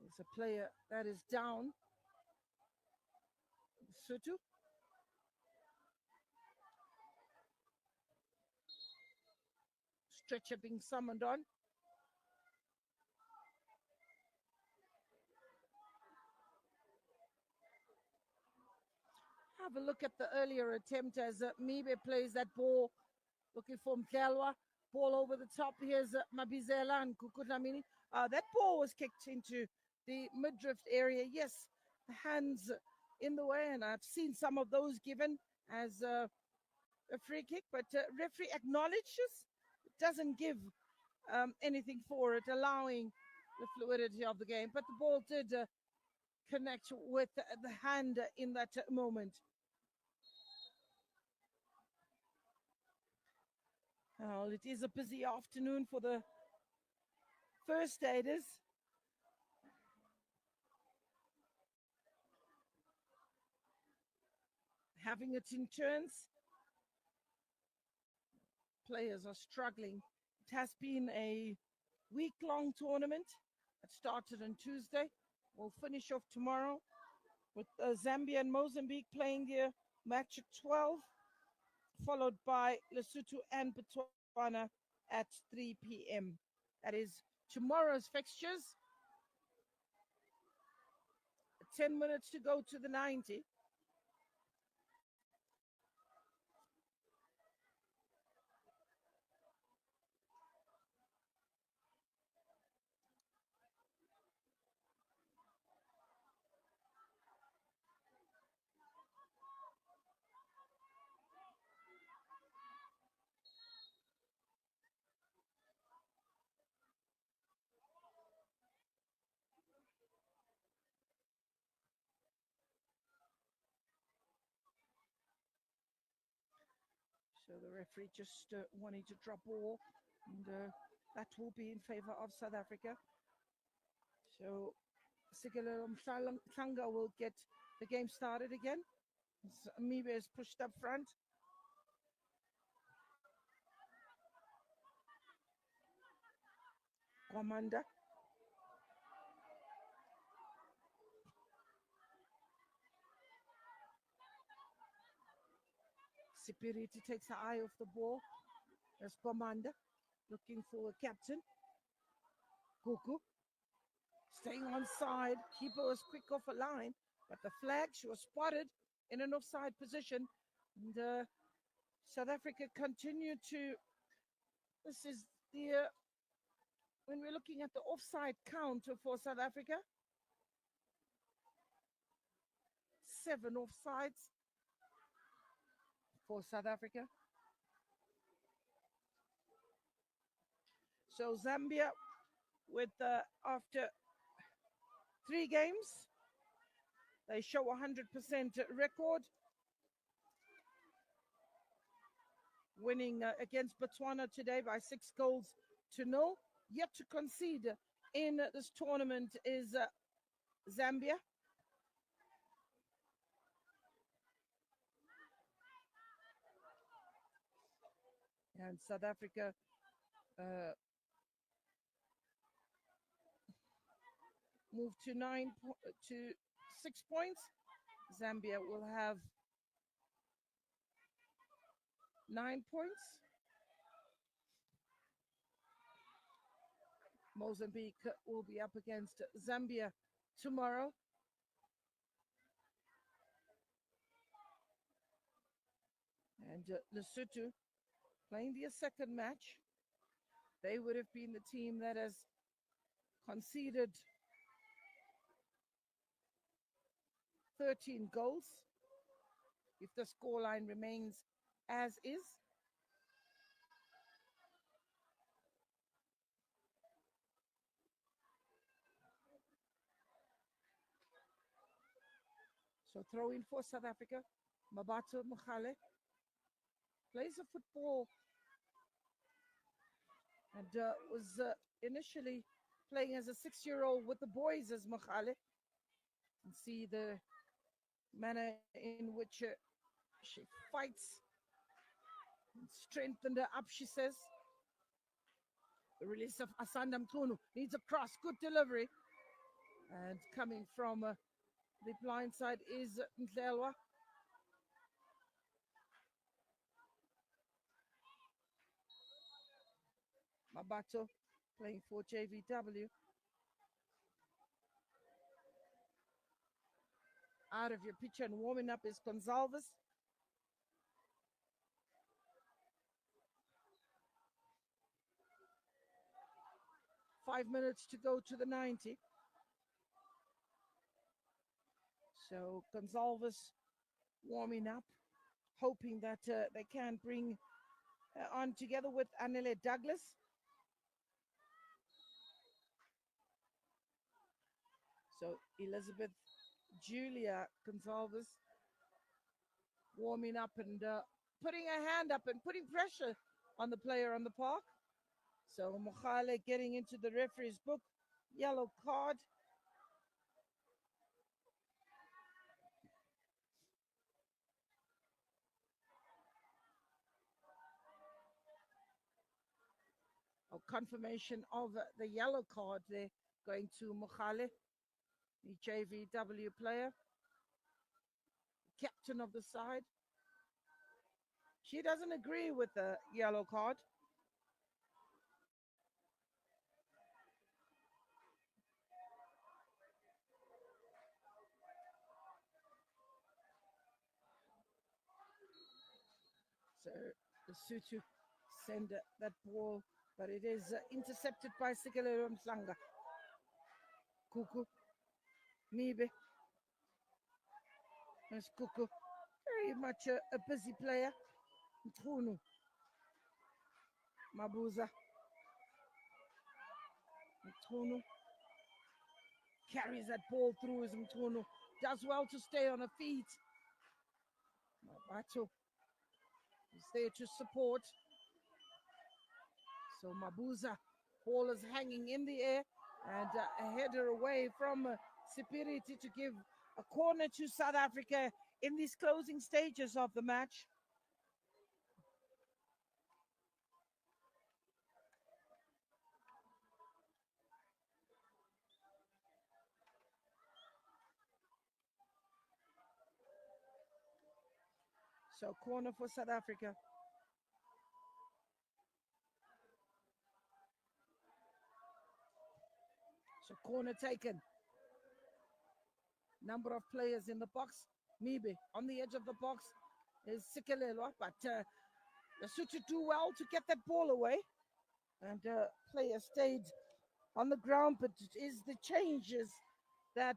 There's a player that is down. Sutu. Stretcher being summoned on. Have a look at the earlier attempt as Mibe plays that ball, looking for Mkalwa. Ball over the top. Here's Mabizela and Kukutamini. That ball was kicked into the midriff area. Yes, the hands in the way, and I've seen some of those given as a free kick, but referee acknowledges, doesn't give anything for it, allowing the fluidity of the game. But the ball did connect with the hand in that moment. Well, it is a busy afternoon for the first aiders. Having it in turns. Players are struggling. It has been a week-long tournament. It started on Tuesday. We'll finish off tomorrow with Zambia and Mozambique playing their match at 12, followed by Lesotho and Botswana at 3 p.m. That is tomorrow's fixtures. 10 minutes to go to the 90. So the referee just wanting to drop ball, and that will be in favor of South Africa. So Sigelo Mhlanga will get the game started again. Mibe is pushed up front. Kwamanda. Sipiriti takes the eye off the ball. There's Kwamanda looking for a captain. Kuku staying on side. Keeper was quick off a line, but the flag, she was spotted in an offside position. And South Africa continue to, this is the, when we're looking at the offside count for South Africa, 7 offsides for South Africa. So Zambia with after 3 games, they show 100% record. winning against Botswana today by 6 goals to 0. Yet to concede in this tournament is Zambia. And South Africa moved to 6 points. Zambia will have 9 points. Mozambique will be up against Zambia tomorrow. And Lesotho playing their second match. They would have been the team that has conceded 13 goals if the scoreline remains as is. So throw in for South Africa. Mabato Mkhale plays a football and was initially playing as a 6-year-old with the boys as Mkhale. And see the manner in which she fights and strengthened her up, she says. The release of Asanda Mkunu needs a cross, good delivery. And coming from the blind side is Ndlelwa. Mabato playing for JVW. Out of your picture and warming up is Gonzalez. Five minutes to go to the 90. So Gonzalez warming up, hoping that they can bring on together with Anele Douglas. So Elizabeth Julia Gonzalez warming up and putting her hand up and putting pressure on the player on the park. So Mokhale getting into the referee's book, yellow card. Confirmation of the yellow card there going to Mokhale, the JVW player, captain of the side. She doesn't agree with the yellow card. So Lesotho send that ball, but it is intercepted by Sikelelo Mhlanga. Kuku, Nibe. That's Kuku, very much a busy player. Mkhunu, Mabuza. Mkhunu carries that ball through as Mkhunu does well to stay on her feet. Mabato is there to support. So Mabuza, ball is hanging in the air and a header away from Sipiriti to give a corner to South Africa in these closing stages of the match. So corner for South Africa. So corner taken. Number of players in the box. Mibe on the edge of the box is Sikelelwa, but Lesotho do well to get that ball away. And player stayed on the ground, but it is the changes that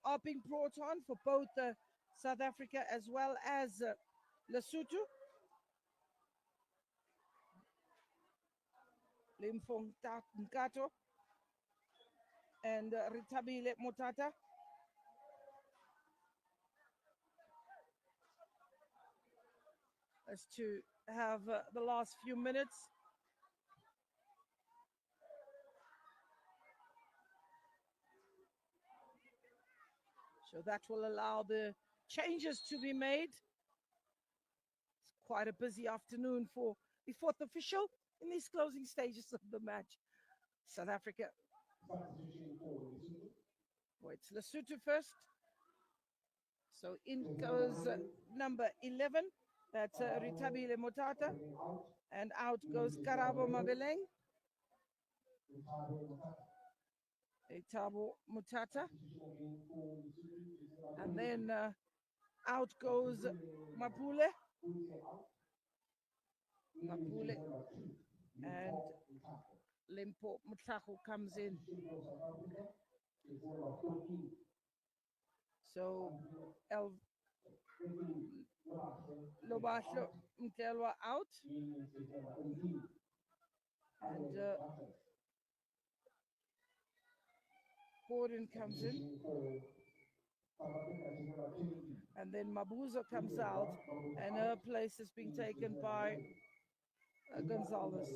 are being brought on for both South Africa as well as Lesotho. Limfong Nkato and Ritabile Motata. as to have the last few minutes. So that will allow the changes to be made. It's quite a busy afternoon for the fourth official in these closing stages of the match. South Africa. Substitution for Lesotho. Well, it's Lesotho first. So in Is goes number 9, number 11. That's Ritabile Motata. coming out. And out goes Is Karabo number 11, Mabeleng. Ritabo Matata. Etabo Mutata. Substitution again for Lesotho is number And 20. then out goes Mapule. Kunze out. In Mapule is number 2. and Ritabo. Limpo Mutlaku comes in. Substitution for South Africa is number 14. So El Referee Lobahlo Mkelwa out. in is number 18. And Butters. Gordon comes in. Substitution for South Africa is number 20. And then Mabuza comes out. And her place is being taken by Gonzalez.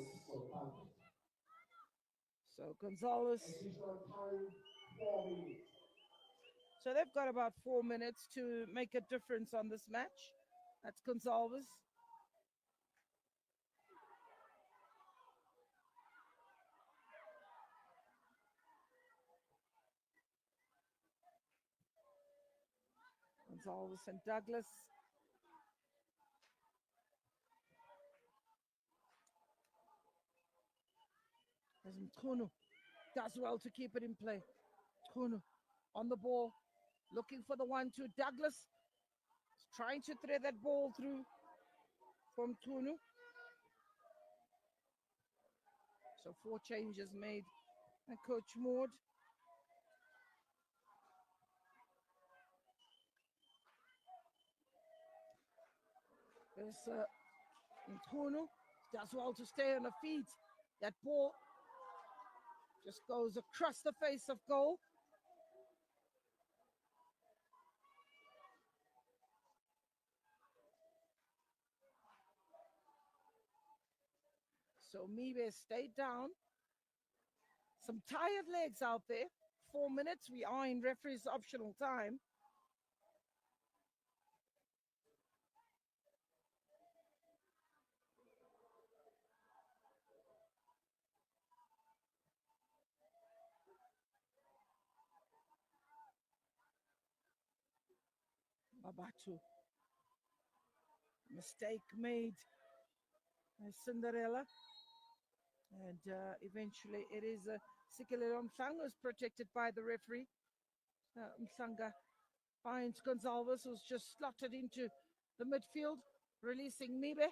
So Gonzalez. Additional time, 4 minutes. So they've got about 4 minutes to make a difference on this match. That's Gonzalez. Gonzalez and Douglas. As Mkunu does well to keep it in play. Mkunu on the ball, looking for the 1-2. Douglas is trying to thread that ball through from Mkunu. So 4 changes made by Coach Maud. There's Mkunu does well to stay on the feet. That ball just goes across the face of goal. So Mibe stayed down. Some tired legs out there. 4 minutes. We are in referee's optional time. Babatu. Mistake made by Cinderella. And eventually it is Sikelelo Mhlanga is protected by the referee. Mhlanga finds Gonzalez, who's just slotted into the midfield, releasing Mibe.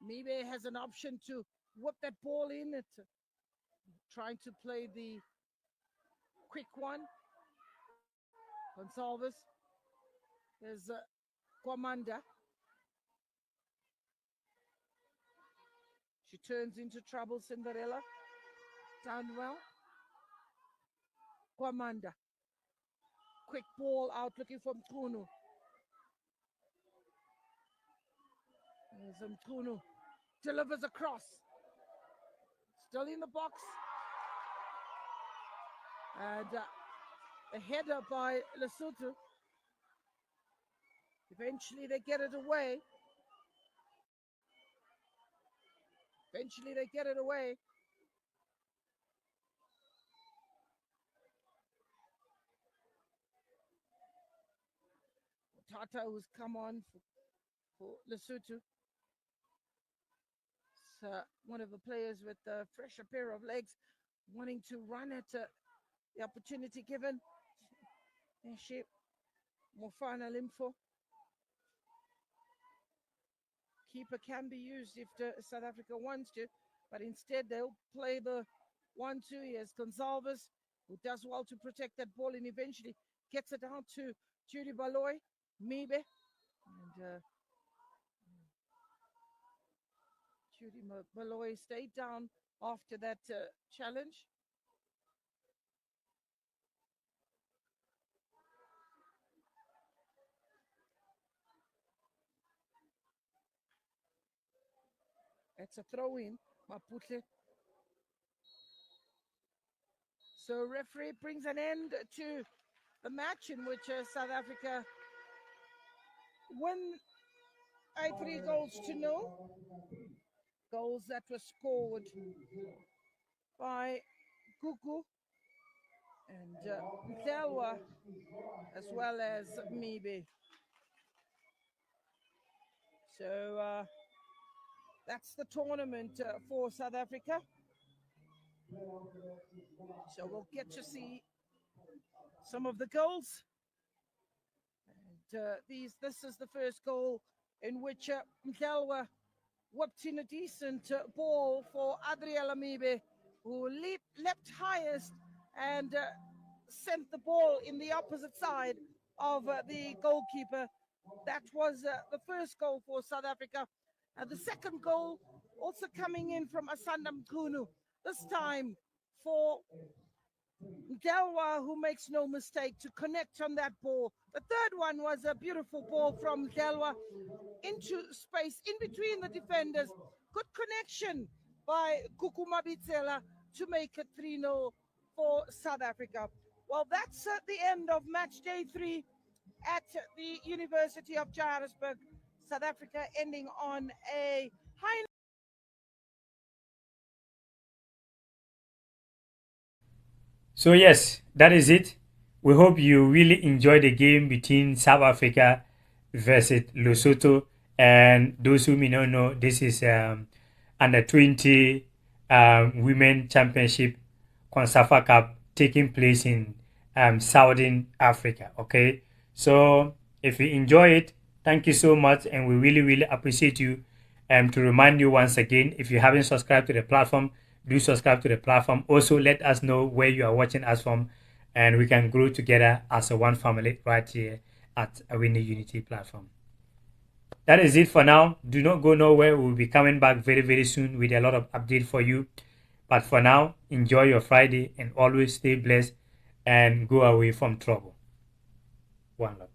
Mibe has an option to whip that ball in. It's trying to play the quick one. Gonzalez. There's Kwamanda. She turns into trouble, Cinderella. Done well. Kwamanda. Quick ball out looking for Mkunu. There's Mkunu. Delivers across. Still in the box. And a header by Lesotho. Eventually they get it away. Tata, who's come on for Lesotho. It's one of the players with a fresher pair of legs, wanting to run at the opportunity given. She Mofana Limfo. Keeper can be used if South Africa wants to, but instead they'll play the 1-2. Here's Gonzalez, who does well to protect that ball and eventually gets it out to Judy Baloy, Mibe, and Judy Baloy stayed down after that challenge. It's a throw in, Maputle. So referee brings an end to the match in which South Africa win 3 goals to 0. Goals that were scored by Gugu and Mtelwa, as well as Mibe. So that's the tournament for South Africa. So we'll get to see some of the goals. And this is the first goal in which Mtelwa whipped in a decent ball for Adriel Amibe, who leapt highest and sent the ball in the opposite side of the goalkeeper. That was the first goal for South Africa. The second goal also coming in from Asanda Mkunu, this time for Mtelwa, who makes no mistake to connect on that ball. The third one was a beautiful ball from Mtelwa into space, in between the defenders. Good connection by Gugu Mabitsela to make it 3-0 for South Africa. Well, that's the end of match day 3 at the University of Johannesburg. South Africa ending on a high. So yes, that is it. We hope you really enjoyed the game between South Africa versus Lesotho. And those who may not know, this is under 20 Women Championship Goals-Cosafa Cup taking place in Southern Africa. Okay, so if you enjoy it, thank you so much, and we really appreciate you. To remind you once again, if you haven't subscribed to the platform, do subscribe to the platform. Also, let us know where you are watching us from, and we can grow together as a one family right here at Awini Unity platform. That is it for now. Do not go nowhere. We'll be coming back very soon with a lot of update for you. But for now, enjoy your Friday and always stay blessed and go away from trouble. One love.